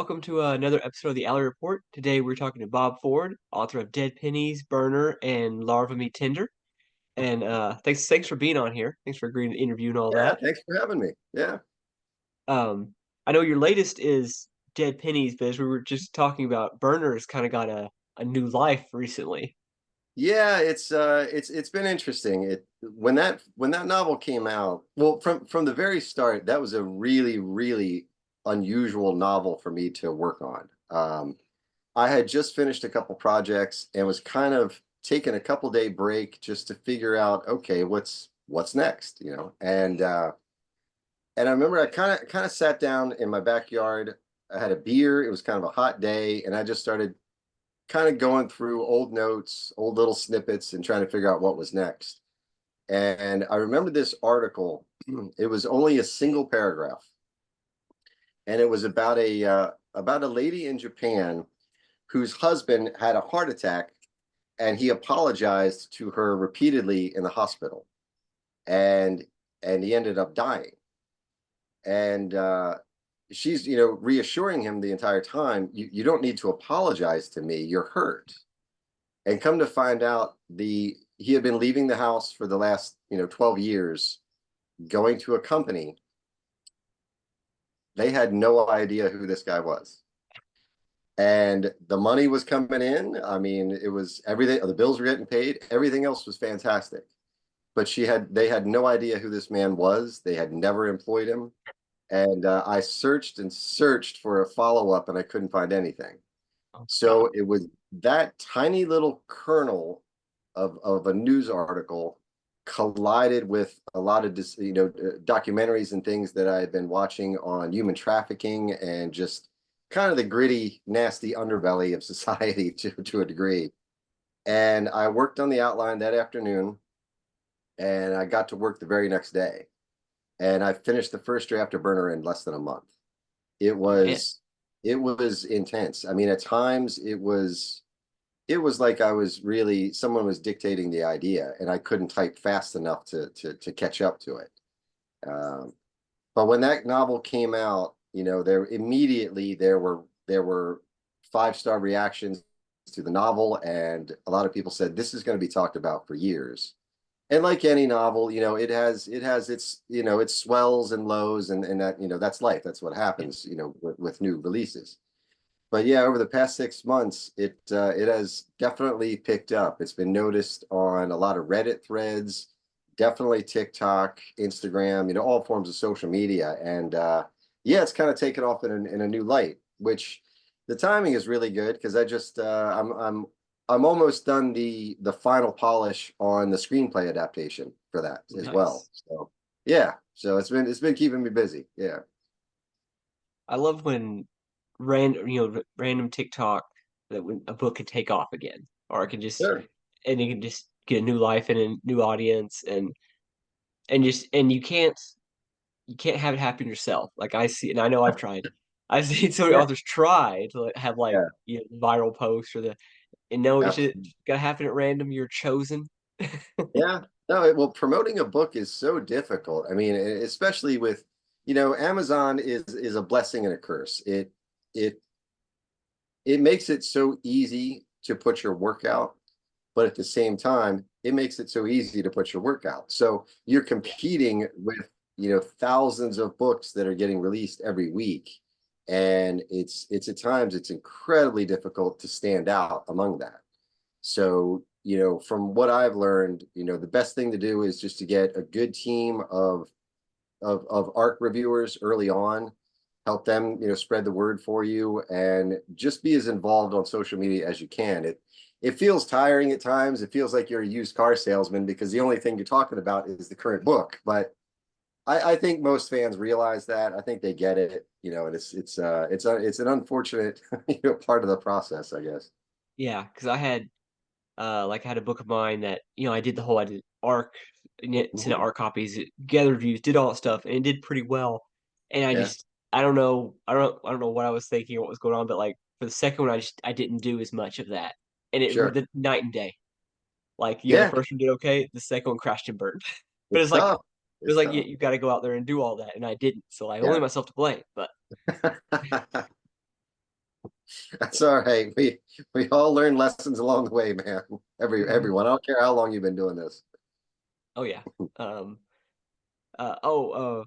welcome to another episode of the Alley Report. Today we're talking to Bob Ford, author of Dead Pennies, Burner, and Larva Me Tender. And thanks for being on here. Thanks for agreeing to interview and all Yeah, that. thanks for having me. Yeah. Um, I know your latest is Dead Pennies, but as we were just talking about, Burner's kind of got a new life recently. Yeah, it's been interesting. It when that novel came out, well, from the very start, that was a really unusual novel for me to work on. I had just finished a couple projects and was kind of taking a couple day break just to figure out, okay, what's next, and I remember I kind of sat down in my backyard. I had a beer. It was kind of a hot day, and I just started kind of going through old notes, old little snippets, and trying to figure out what was next. And I remember this article. It was only a single paragraph, and it was about a lady in Japan whose husband had a heart attack, and he apologized to her repeatedly in the hospital, and he ended up dying. And she's reassuring him the entire time, you don't need to apologize to me, you're hurt. And come to find out, the he had been leaving the house for the last 12 years, going to a company. They had no idea who this guy was, and the money was coming in. I mean, it was everything, the bills were getting paid, everything else was fantastic, but they had no idea who this man was. They had never employed him. And I searched and searched for a follow-up, and I couldn't find anything. Oh God. So it was that tiny little kernel of a news article collided with a lot of documentaries and things that I had been watching on human trafficking and just kind of the gritty, nasty underbelly of society to a degree. And I worked on the outline that afternoon, and I got to work the very next day. And I finished the first draft of Burner in less than a month. It Man. was it was intense. I mean, at times it was like I was really someone was dictating the idea, and I couldn't type fast enough to catch up to it. Um, but when that novel came out, there were 5-star reactions to the novel, and a lot of people said this is going to be talked about for years. And like any novel, it has its swells and lows, and that that's life. That's what happens, with new releases. But yeah, over the past 6 months, it has definitely picked up. It's been noticed on a lot of Reddit threads, definitely TikTok, Instagram, all forms of social media. And yeah, it's kind of taken off in a new light, which the timing is really good because I'm almost done the final polish on the screenplay adaptation for that as well. Nice. So yeah, so it's been keeping me busy. Yeah. I love when random TikTok that when a book can take off again, or it can just Sure. and you can just get a new life and a new audience and you can't have it happen yourself. Like I see, and I know I've tried. I've seen so many Yeah. authors try to have like Yeah. viral posts and no, it's just Absolutely. gotta happen at random. You're chosen. Yeah. No, well, promoting a book is so difficult. I mean, especially with, Amazon is a blessing and a curse. It it makes it so easy to put your work out, but at the same time, it makes it so easy to put your work out. So you're Yeah. competing with, thousands of books that are getting released every week. And it's at times it's incredibly difficult to stand out among that. So, from what I've learned, the best thing to do is just to get a good team of ARC reviewers early on, help them, spread the word for you, and just be as involved on social media as you can. It feels tiring at times. It feels like you're a used car salesman because the only thing you're talking about is the current book. But I think most fans realize that. I think they get it, and it's an unfortunate part of the process, I guess. Yeah, because I had a book of mine that I did arc sent out Mhm. arc copies, gathered reviews, did all that stuff, and it did pretty well. And Yeah, I don't know what I was thinking or what was going on, but like for the second one, I didn't do as much of that, and sure. the night and day. Like the Yeah, first one did okay, the second one crashed and burned. But it's tough. it was It's like tough. you got to go out there and do all that, and I didn't, so I only Yeah. myself to blame. But That's all right. We all learn lessons along the way, man. Everyone. I don't care how long you've been doing this. Oh yeah. Um, oh,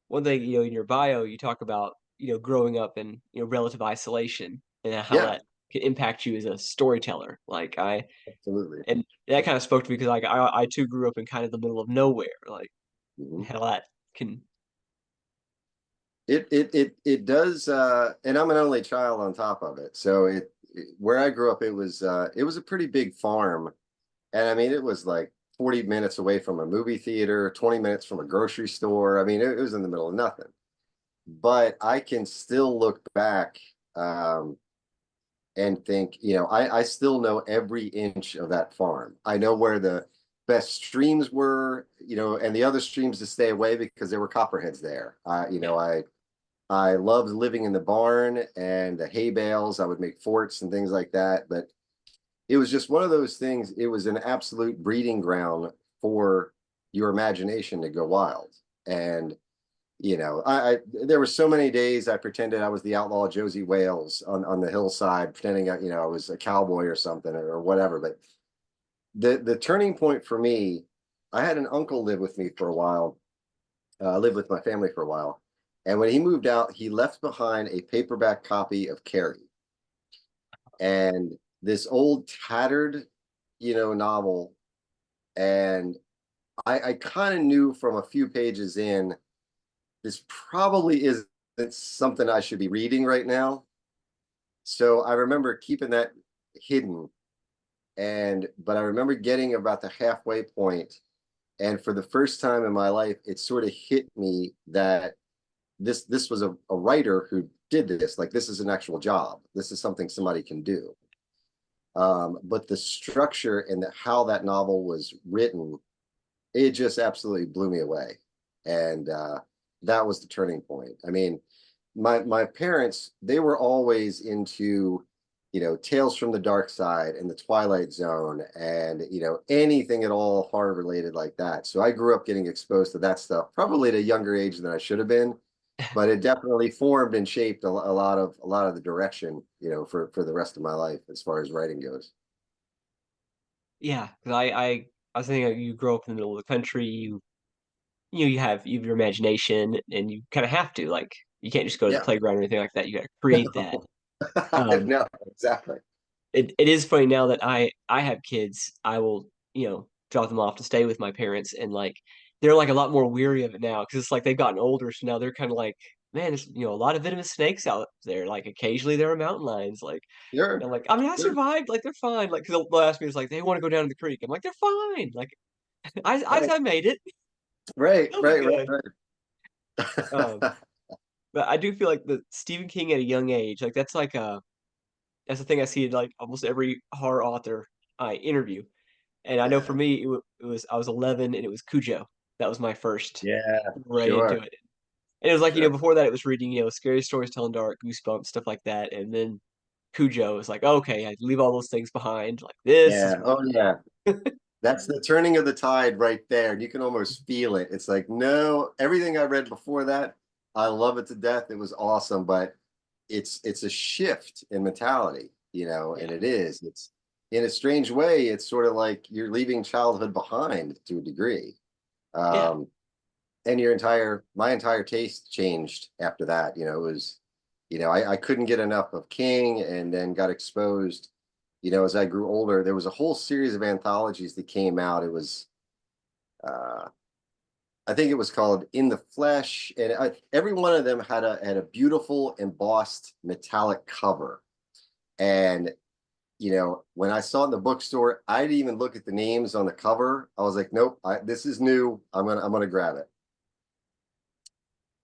one thing, in your bio, you talk about, growing up in, relative isolation and how Yeah, that can impact you as a storyteller. Like absolutely. and that kind of spoke to me because like I too grew up in kind of the middle of nowhere. Like Mhm. how that can, It does, and I'm an only child on top of it. So where I grew up, it was a pretty big farm. And I mean, it was like 40 minutes away from a movie theater, 20 minutes from a grocery store. I mean, it was in the middle of nothing. But I can still look back, and think, I still know every inch of that farm. I know where the best streams were, and the other streams to stay away because there were copperheads there. yeah, I loved living in the barn and the hay bales. I would make forts and things like that. But it was just one of those things. It was an absolute breeding ground for your imagination to go wild. And I there were so many days I pretended I was the outlaw Josie Wales on the hillside, pretending I was a cowboy or something or whatever. But the turning point for me, I had an uncle live with me for a while, lived with my family for a while, and when he moved out, he left behind a paperback copy of Carrie and this old tattered, novel. And I kind of knew from a few pages in, this probably isn't something I should be reading right now. So I remember keeping that hidden. But I remember getting about the halfway point, and for the first time in my life, it sort of hit me that this was a writer who did this. Like, this is an actual job. This is something somebody can do. But the structure and how that novel was written, it just absolutely blew me away. And that was the turning point. I mean, my parents, they were always into, Tales from the Dark Side and the Twilight Zone and, anything at all horror related like that. So I grew up getting exposed to that stuff, probably at a younger age than I should have been, but it definitely formed and shaped a lot of the direction, for the rest of my life as far as writing goes. yeah. Because I was thinking, like, you grow up in the middle of the country, you have your imagination, and you kind of have to like you can't just go to the Yeah. playground or anything like that. You got to create that. Um, No, exactly. it is funny now that I have kids. I will drop them off to stay with my parents, and like they're like a lot more weary of it now because it's like they've gotten older, so now they're kind of like, man, there's a lot of venomous snakes out there. Like occasionally there are mountain lions. Like Sure. and like I mean I Sure. survived. Like they're fine. Like because they'll ask me, it's like they want to go down to the creek. I'm like they're fine. Like Right. I made it. Right. They'll be Right. good. Right. Um, Right. but I do feel like the Stephen King at a young age, like that's the thing I see in like almost every horror author I interview. And I know for Yeah. me, it was I was 11 and it was Cujo. That was my first Yeah. right into Sure. it. And it was like, Sure. before that it was reading, Scary Stories Telling Dark, Goosebumps, stuff like that. And then Cujo was like, okay, I leave all those things behind. Like this is Yeah. Oh, yeah. That's the turning of the tide right there. You can almost feel it. It's like, no, everything I read before that, I love it to death. It was awesome, but it's a shift in mentality, yeah. and it is. It's in a strange way, it's sort of like you're leaving childhood behind to a degree. Yeah. Um, and my entire taste changed after that. It was, I couldn't get enough of King, and then got exposed, as I grew older. There was a whole series of anthologies that came out. It was, uh, I think it was called In the Flesh, and every one of them had a beautiful embossed metallic cover. And when I saw it in the bookstore, I didn't even look at the names on the cover. I was like, nope, this is new. I'm gonna grab it.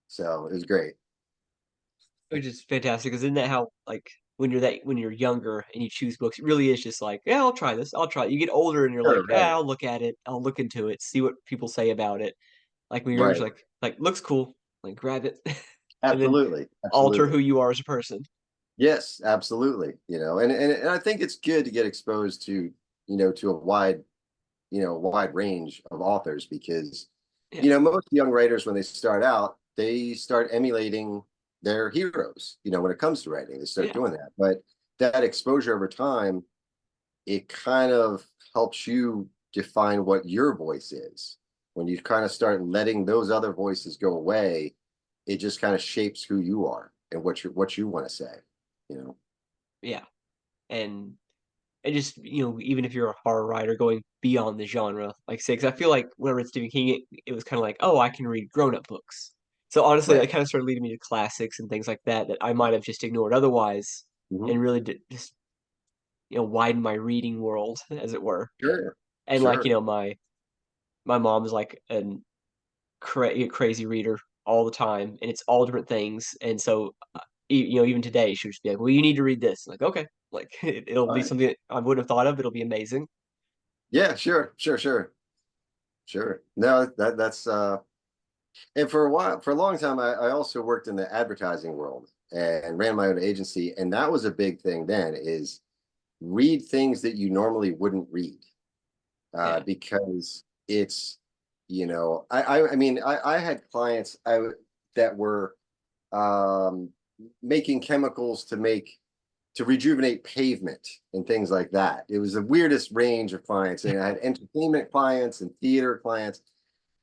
So it was great. Which is fantastic. Because isn't that how like when you're younger and you choose books, it really is just like, yeah, I'll try this. I'll try it. You get older and you're like, Sure, yeah, right, I'll look at it. I'll look into it, see what people say about it. Like when you're younger, right. it's like looks cool, like grab it, and then Absolutely, alter absolutely. who you are as a person. Yes, absolutely. And I think it's good to get exposed to a wide range of authors because Yeah, most young writers when they start out, they start emulating. they're heroes, when it comes to writing. They start Yeah. doing that. But that exposure over time, it kind of helps you define what your voice is. When you kind of start letting those other voices go away, it just kind of shapes who you are and what you want to say, you know. Yeah. And just, even if you're a horror writer going beyond the genre, like say, because I feel like whenever it's Stephen King, it was kind of like, oh, I can read grown-up books. So honestly, that Right. kind of started leading me to classics and things like that that I might have just ignored otherwise, Hmm. and really just widen my reading world, as it were. Sure. And like, Sure. my mom is like crazy reader all the time, and it's all different things. And so, even today, she would just be like, "Well, you need to read this." Like, okay, like it'll All be right. something that I wouldn't have thought of. It'll be amazing. Yeah, sure. Sure. Sure. Sure. No, that's and for a while, for a long time, I also worked in the advertising world and ran my own agency. And that was a big thing then, is read things that you normally wouldn't read, Yeah, because it's, I had clients that were um, making chemicals to rejuvenate pavement and things like that. It was the weirdest range of clients, and I had entertainment clients and theater clients.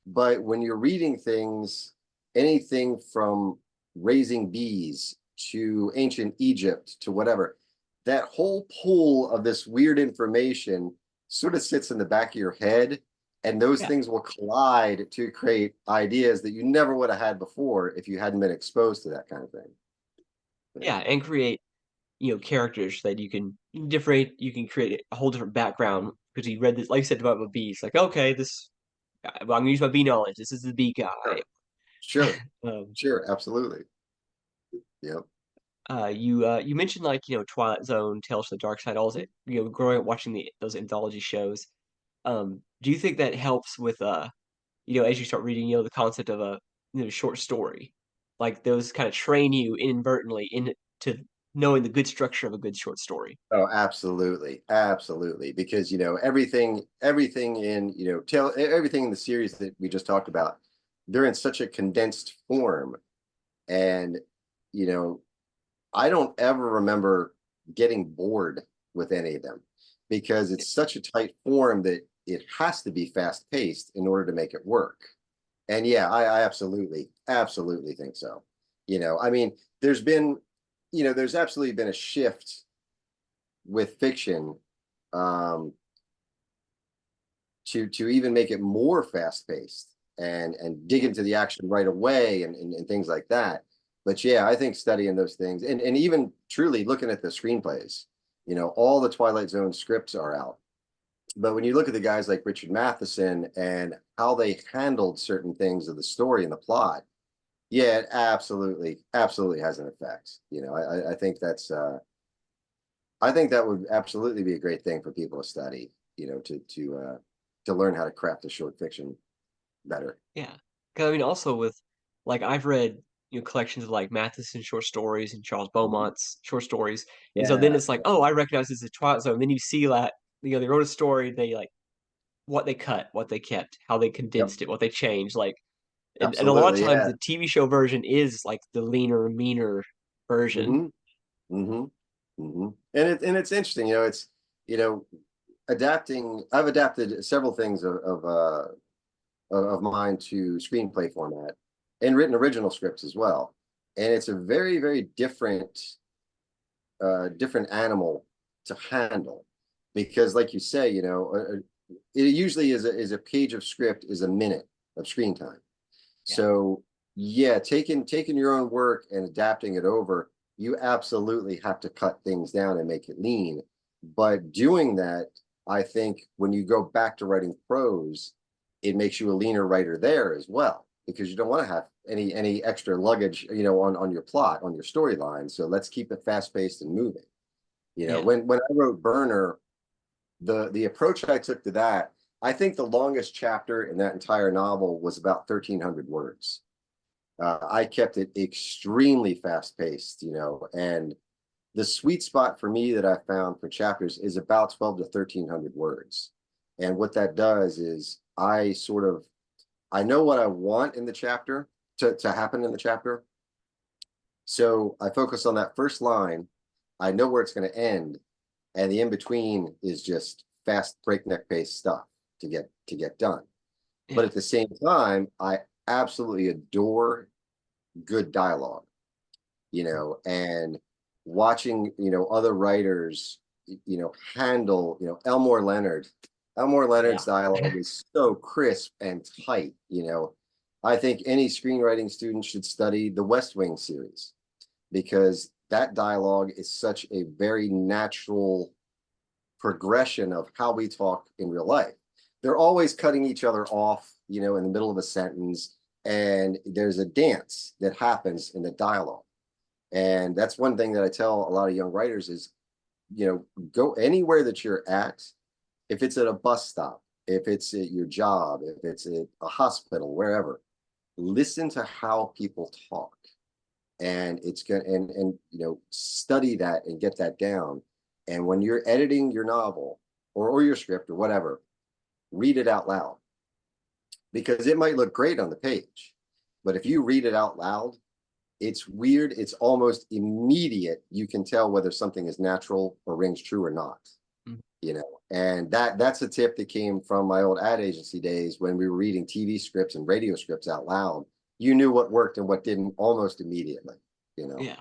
But when you're reading things, anything from raising bees to ancient Egypt to whatever, that whole pool of this weird information sort of sits in the back of your head. And those yeah, things will collide to create ideas that you never would have had before if you hadn't been exposed to that kind of thing. yeah, Yeah. and create characters that you can different. You can create a whole different background because you read this, like you said about the bees. Like, okay, this well, I'm gonna use my bee knowledge. This is the bee guy. Sure. Sure. Um, Sure. Absolutely. Yep. you mentioned like Twilight Zone, Tales from the Dark Side, all that. Growing up watching those anthology shows. Do you think that helps with as you start reading, the concept of a short story, like those kind of train you inadvertently into knowing the good structure of a good short story. Oh, absolutely, absolutely. Because everything in everything in the series that we just talked about, they're in such a condensed form, and you know, I don't ever remember getting bored with any of them because it's such a tight form that it has to be fast paced in order to make it work. And yeah, I absolutely, absolutely think so. I mean, there's been, there's absolutely been a shift with fiction, um, to even make it more fast paced and dig Yeah, into the action right away and things like that. But yeah, I think studying those things and even truly looking at the screenplays, all the Twilight Zone scripts are out. But when you look at the guys like Richard Matheson and how they handled certain things of the story and the plot, yeah, it absolutely, absolutely has an effect. I think I think that would absolutely be a great thing for people to study, to learn how to craft a short fiction better. yeah. 'Cause I mean, also with like I've read collections of like Matheson short stories and Charles Mhm. Beaumont's short stories, and so then Yeah, it's like, oh, I recognize this as Twilight Zone. Then you see that they wrote a story, they like what they cut, what they kept, how they yep, condensed it, what they changed, like, and a lot of absolutely, times yeah. the TV show version is like the leaner, meaner version. Hmm. Hmm. Hmm. And it's interesting, it's you know adapting. I've adapted several things of mine to screenplay format and written original scripts as well, and it's a very, very different animal to handle because, like you say, it usually is a page of script is a minute of screen time. Yeah, So yeah, taking your own work and adapting it over, you absolutely have to cut things down and make it lean. But doing that, I think when you go back to writing prose, it makes you a leaner writer there as well because you don't want to have any extra luggage, on your plot, on your storyline. So let's keep it fast paced and moving. yeah, When I wrote Burner, the approach I took to that, I think the longest chapter in that entire novel was about 1,300 words. I kept it extremely fast paced, and the sweet spot for me that I found for chapters is about 12 to 1,300 words. And what that does is I know what I want in the chapter to happen in the chapter. So I focus on that first line. I know where it's going to end, and the in between is just fast breakneck pace stuff to get done. But Yeah, at the same time, I absolutely adore good dialogue, and watching, other writers, handle, Elmore Leonard. Elmore yeah, Leonard's dialogue is so crisp and tight. I think any screenwriting student should study the West Wing series because that dialogue is such a very natural progression of how we talk in real life. They're always cutting each other off, in the middle of a sentence, and there's a dance that happens in the dialogue. And that's one thing that I tell a lot of young writers is, go anywhere that you're at. If it's at a bus stop, if it's at your job, if it's at a hospital, wherever, listen to how people talk. And it's going and study that and get that down. And when you're editing your novel or your script or whatever, read it out loud because it might look great on the page. But if you read it out loud, it's weird. It's almost immediate. You can tell whether something is natural or rings true or not. mhm, And that's a tip that came from my old ad agency days when we were reading TV scripts and radio scripts out loud. You knew what worked and what didn't almost immediately. You know, yeah,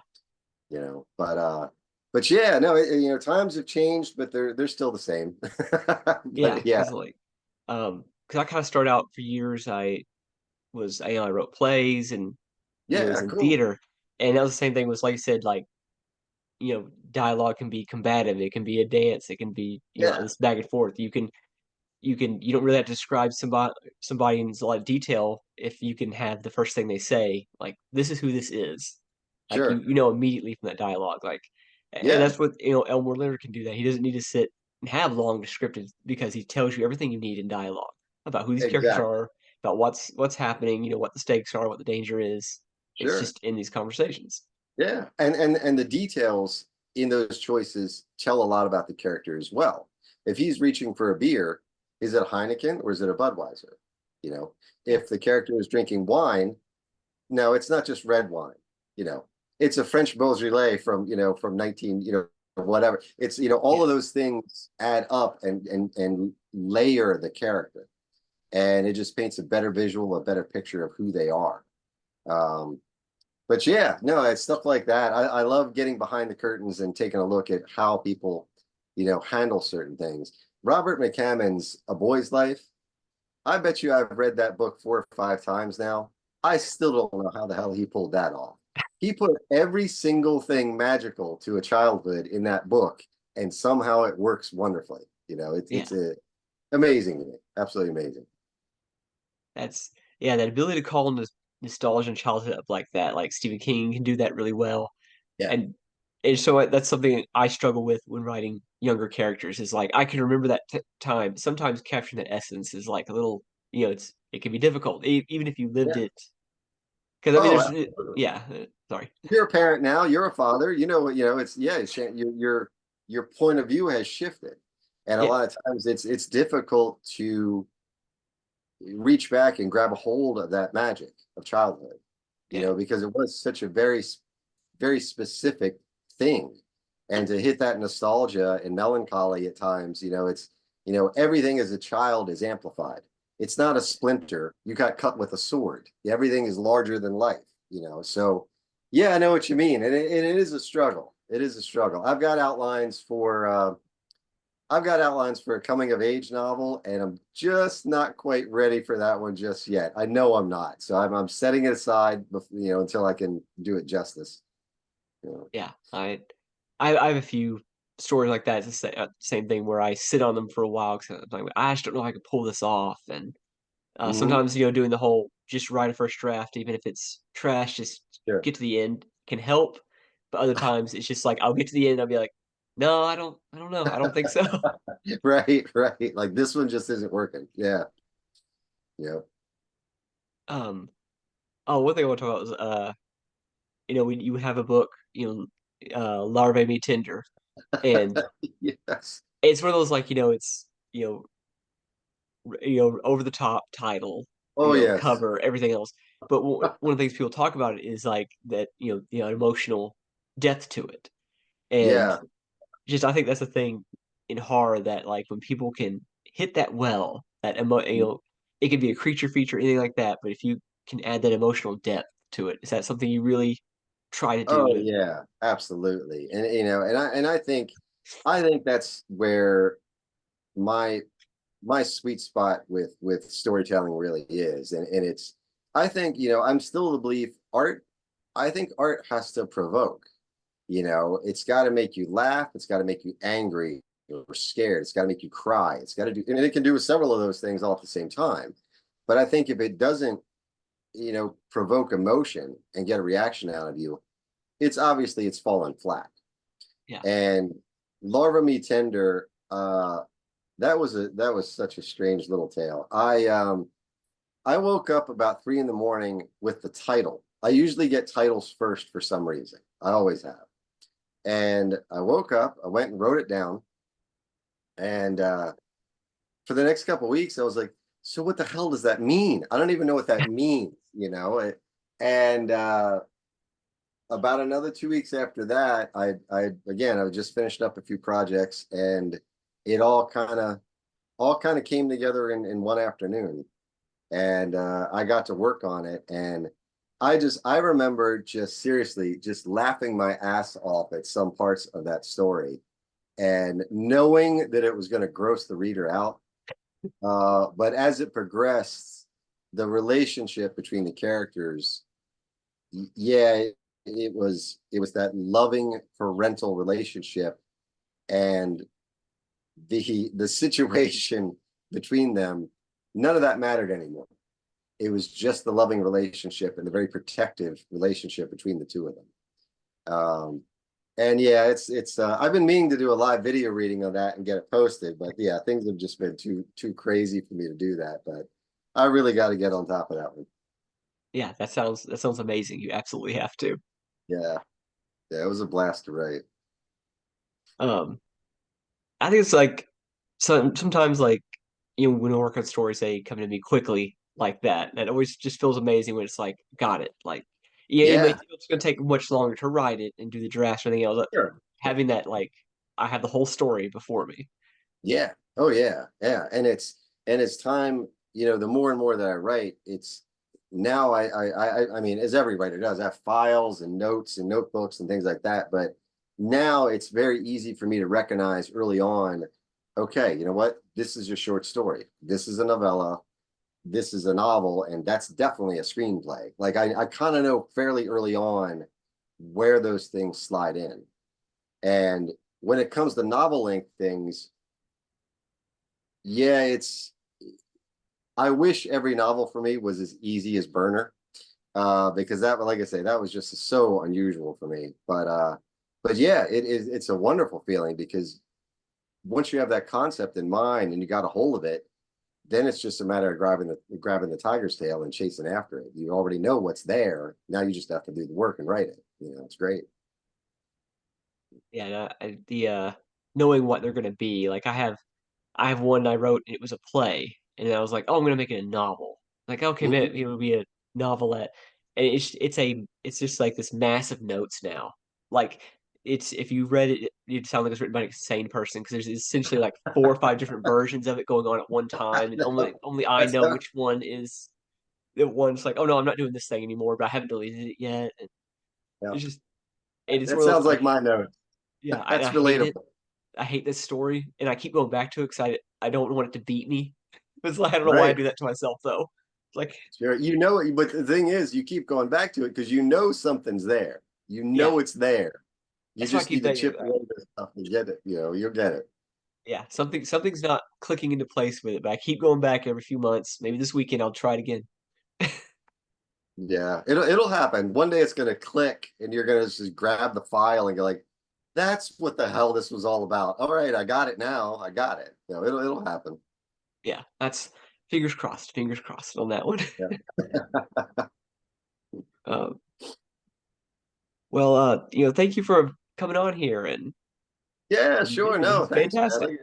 but yeah, no, times have changed, but they're still the same. yeah. But yeah, Because I kind of started out for years. I wrote plays and was yeah, in cool. theater, and that was the same thing. Was like you said, like dialogue can be combative. It can be a dance. It can be Yeah, this back and forth. You don't really have to describe somebody in a lot of detail if you can have the first thing they say like this is who this is, like sure. you know immediately from that dialogue, like, and Yeah, that's what Elmore Leonard can do. That he doesn't need to sit and have long descriptive because he tells you everything you need in dialogue about who these characters exactly. are, about what's happening, what the stakes are, what the danger is. It's Sure. just in these conversations. Yeah, and the details in those choices tell a lot about the character as well. If he's reaching for a beer, is it a Heineken or is it a Budweiser? You know, Yeah, if the character is drinking wine, no, it's not just red wine. You know, it's a French Beaujolais from 19, whatever. It's all yeah, of those things add up and layer the character, and it just paints a better visual, a better picture of who they are. Um, but yeah, no, it's stuff like that. I love getting behind the curtains and taking a look at how people, handle certain things. Robert McCammon's A Boy's Life. I bet you I've read that book 4 or 5 times now. I still don't know how the hell he pulled that off. He put every single thing magical to a childhood in that book, and somehow it works wonderfully. It's yeah. amazing to me. Absolutely amazing. That's yeah, that ability to call nostalgia and childhood up like that. Like Stephen King can do that really well. Yeah. And so that's something I struggle with when writing younger characters is like I can remember that time. Sometimes capturing that essence is like a little, it can be difficult even if you lived Yeah. it. Because I mean, Oh, there's absolutely. yeah, sorry, You're a parent now. You're a father. It's yeah. Your point of view has shifted, and a yeah, lot of times it's difficult to reach back and grab a hold of that magic of childhood, yeah, because it was such a very very specific thing, and to hit that nostalgia and melancholy at times, it's everything as a child is amplified. It's not a splinter you got cut with a sword. Everything is larger than life. So yeah, I know what you mean, and it is a struggle. It is a struggle. I've got outlines for a coming of age novel, and I'm just not quite ready for that one just yet. I know I'm not, so I'm setting it aside, until I can do it justice. You know. yeah. I have a few stories like that. It's the same thing where I sit on them for a while because I'm like I just don't know if I can pull this off. And Mhm. sometimes doing the whole just write a first draft, even if it's trash, just Sure. get to the end can help. But other times it's just like I'll get to the end and I'll be like, no, I don't know, I don't think so. Right, right. Like this one just isn't working. Yeah, yeah. um, oh, one thing I want to talk about is when you have a book, Larvae Me Tender, and Yes. it's one of those like it's over the top title, Oh, yes. cover, everything else. But one of the things people talk about is like that, emotional depth to it. And Yeah. just I think that's the thing in horror that like when people can hit that well, it could be a creature feature, anything like that, but if you can add that emotional depth to it, is that something you really try to do Oh to yeah, absolutely. And I think that's where my my sweet spot with storytelling really is. And it's I think, I'm still of the belief art I think art has to provoke. It's got to make you laugh, it's got to make you angry or scared, it's got to make you cry, it's got to do, and it can do several of those things all at the same time. But I think if it doesn't, provoke emotion and get a reaction out of you, it's fallen flat. yeah. And Larva Me Tender, that was such a strange little tale. I woke up about 3 in the morning with the title. I usually get titles first for some reason. I always have. And I woke up, I went and wrote it down. And for the next couple of weeks, I was like, so what the hell does that mean? I don't even know what that means, And about another 2 weeks after that, I was just finished up a few projects, and it all kind of came together in one afternoon. And I got to work on it, and I remember just seriously just laughing my ass off at some parts of that story, and knowing that it was going to gross the reader out. But as it progressed, the relationship between the characters, yeah, it was that loving parental relationship, and the situation between them, none of that mattered anymore. It was just the loving relationship and the very protective relationship between the two of them. And yeah, it's I've been meaning to do a live video reading of that and get it posted, but yeah, things have just been too crazy for me to do that. But I really got to get on top of that one. Yeah, that sounds amazing. You absolutely have to. Yeah, yeah, it was a blast to write. Um, I think it's like sometimes like when I work on stories they come to me quickly like that. That always just feels amazing when it's like got it. Like yeah, it may Yeah, feel it's gonna take much longer to write it and do the drafts or anything else. But sure. having that like I have the whole story before me. Yeah. Oh yeah. Yeah. And it's time, the more and more that I write, it's now I mean, as every writer does, I have files and notes and notebooks and things like that. But now it's very easy for me to recognize early on, okay, you know what? This is your short story. This is a novella. This is a novel, and that's definitely a screenplay. Like I kind of know fairly early on where those things slide in. And when it comes to novel length things, yeah, I wish every novel for me was as easy as Burner, because that, like I say, that was just so unusual for me. But yeah, it's a wonderful feeling because once you have that concept in mind and you got a hold of it, then it's just a matter of grabbing the tiger's tail and chasing after it. You already know what's there. Now you just have to do the work and write it. It's great. Yeah, the knowing what they're gonna be. Like I have one I wrote. It was a play, and I was like, oh, I'm gonna make it a novel. Like okay, man, Mhm. it would be a novelette, and it's just like this massive notes now. Like it's if you read it, it'd sound like it's written by an insane person because there's essentially like four or five different versions of it going on at one time, and No, only I that's know not. which one is the one's like, oh no, I'm not doing this thing anymore, but I haven't deleted it yet. And Yeah, it's just it's that one of those sounds where like my note. yeah, I That's hate it. relatable. I hate this story, and I keep going back to it because I don't want it to beat me. It's like I don't know why I Right. do that to myself though. It's like Sure. But the thing is, you keep going back to it because something's there. You yeah, know it's there. You that's why I just keep need to thinking. chip away the stuff and get it. You'll get it. Yeah, something's not clicking into place with it, but I keep going back every few months. Maybe this weekend I'll try it again. Yeah, it'll happen. One day it's gonna click, and you're gonna just grab the file and go like, "That's what the hell this was all about." All right, I got it now. I got it. It'll happen. Yeah, that's fingers crossed on that one. Yeah. um, well, thank you for coming on here and Yeah, letting me sure. do this. No, It's thanks, man. fantastic.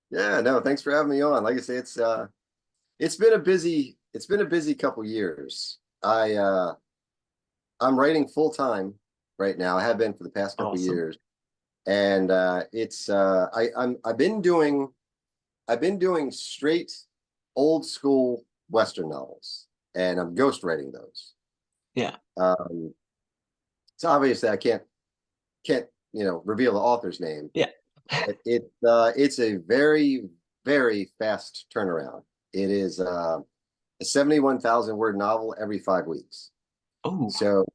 Yeah, no, thanks for having me on. Like I say, it's been a busy couple years. I I'm writing full time right now. I have been for the past couple of Awesome. years, and it's I've been doing straight old school Western novels, and I'm ghostwriting those. Yeah. Um, so obviously I can't reveal the author's name, Yeah. but it's a very fast turnaround. It is a 71,000 word novel every 5 weeks. Oh, So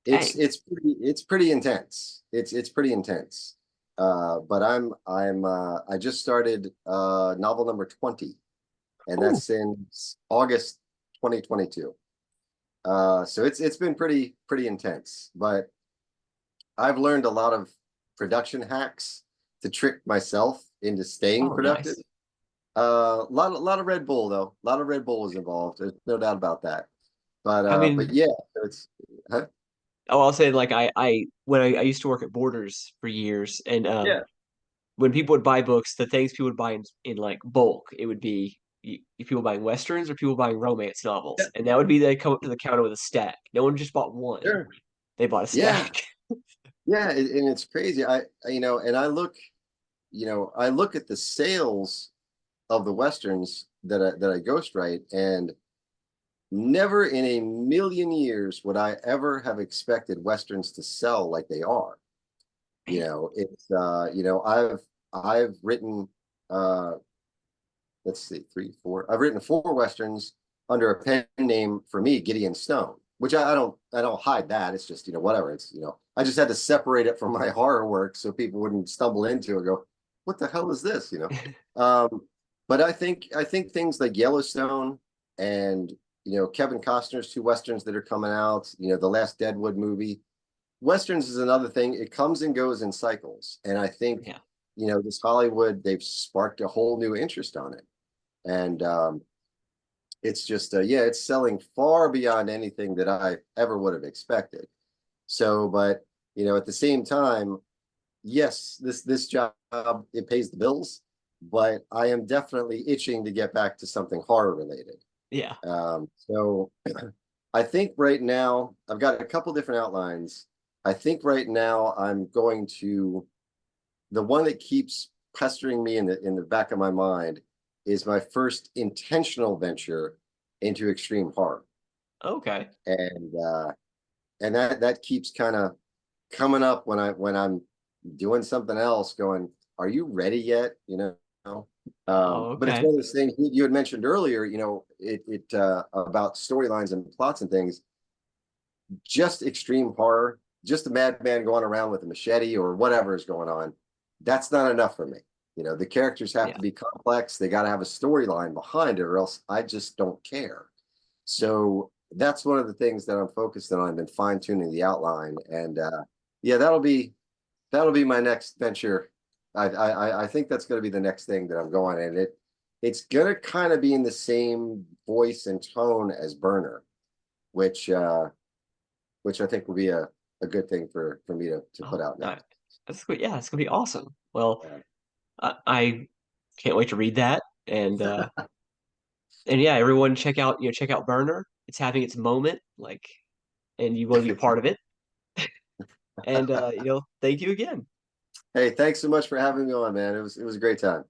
dang. it's pretty intense. It's pretty intense. But I just started novel number 20, and Oh, that's since August 2022. So it's been pretty intense. But I've learned a lot of production hacks to trick myself into staying oh, productive. nice. Lot of Red Bull though. A lot of Red Bull is involved. There's no doubt about that. I But mean, yeah, it's huh? oh, I'll say like when I used to work at Borders for years, and Yeah, when people would buy books, the things people would buy in like bulk, it would be people buying westerns or people buying romance yeah, novels, and that would be they come up to the counter with a stack. No one just bought one; sure. they bought a Yeah, stack. yeah, and it's crazy. And I look at the sales of the westerns that I ghostwrite, and never in a million years would I ever have expected westerns to sell like they are. Man, I've written uh let's see, three, four. I've written four westerns under a pen name for me, Gideon Stone, which I don't hide that. It's just, whatever. I just had to separate it from my horror work so people wouldn't stumble into it and go, what the hell is this? But I think things like Yellowstone and Kevin Costner's two westerns that are coming out, the last Deadwood movie. Westerns is another thing. It comes and goes in cycles. And I think, yeah, this Hollywood, they've sparked a whole new interest on it. And it's just yeah, it's selling far beyond anything that I ever would have expected. So, but at the same time, yes, this job, it pays the bills, but I am definitely itching to get back to something horror related. yeah. So I think right now I've got a couple different outlines. I think right now I'm going to the one that keeps pestering me in the back of my mind is my first intentional venture into extreme horror, Okay. and that keeps kind of coming up when I'm doing something else. Going, are you ready yet? Oh, But it's okay. one of those things you had mentioned earlier. It about storylines and plots and things. Just extreme horror, just a madman going around with a machete or whatever is going on, that's not enough for me. The characters have Yeah. to be complex. They got to have a storyline behind it, or else I just don't care. So that's one of the things that I'm focused on. I've been fine tuning the outline, and yeah, that'll be my next venture. I think that's going to be the next thing that I'm going, and it's going to kind of be in the same voice and tone as Burner, which I think will be a good thing for me to put Oh, out nice. next. That's good. Yeah, it's gonna be awesome. Well, Yeah. I can't wait to read that, and yeah, everyone check out Burner. It's having its moment, like, and you want to be part of it. And thank you again. Hey, thanks so much for having me on, man. It was a great time.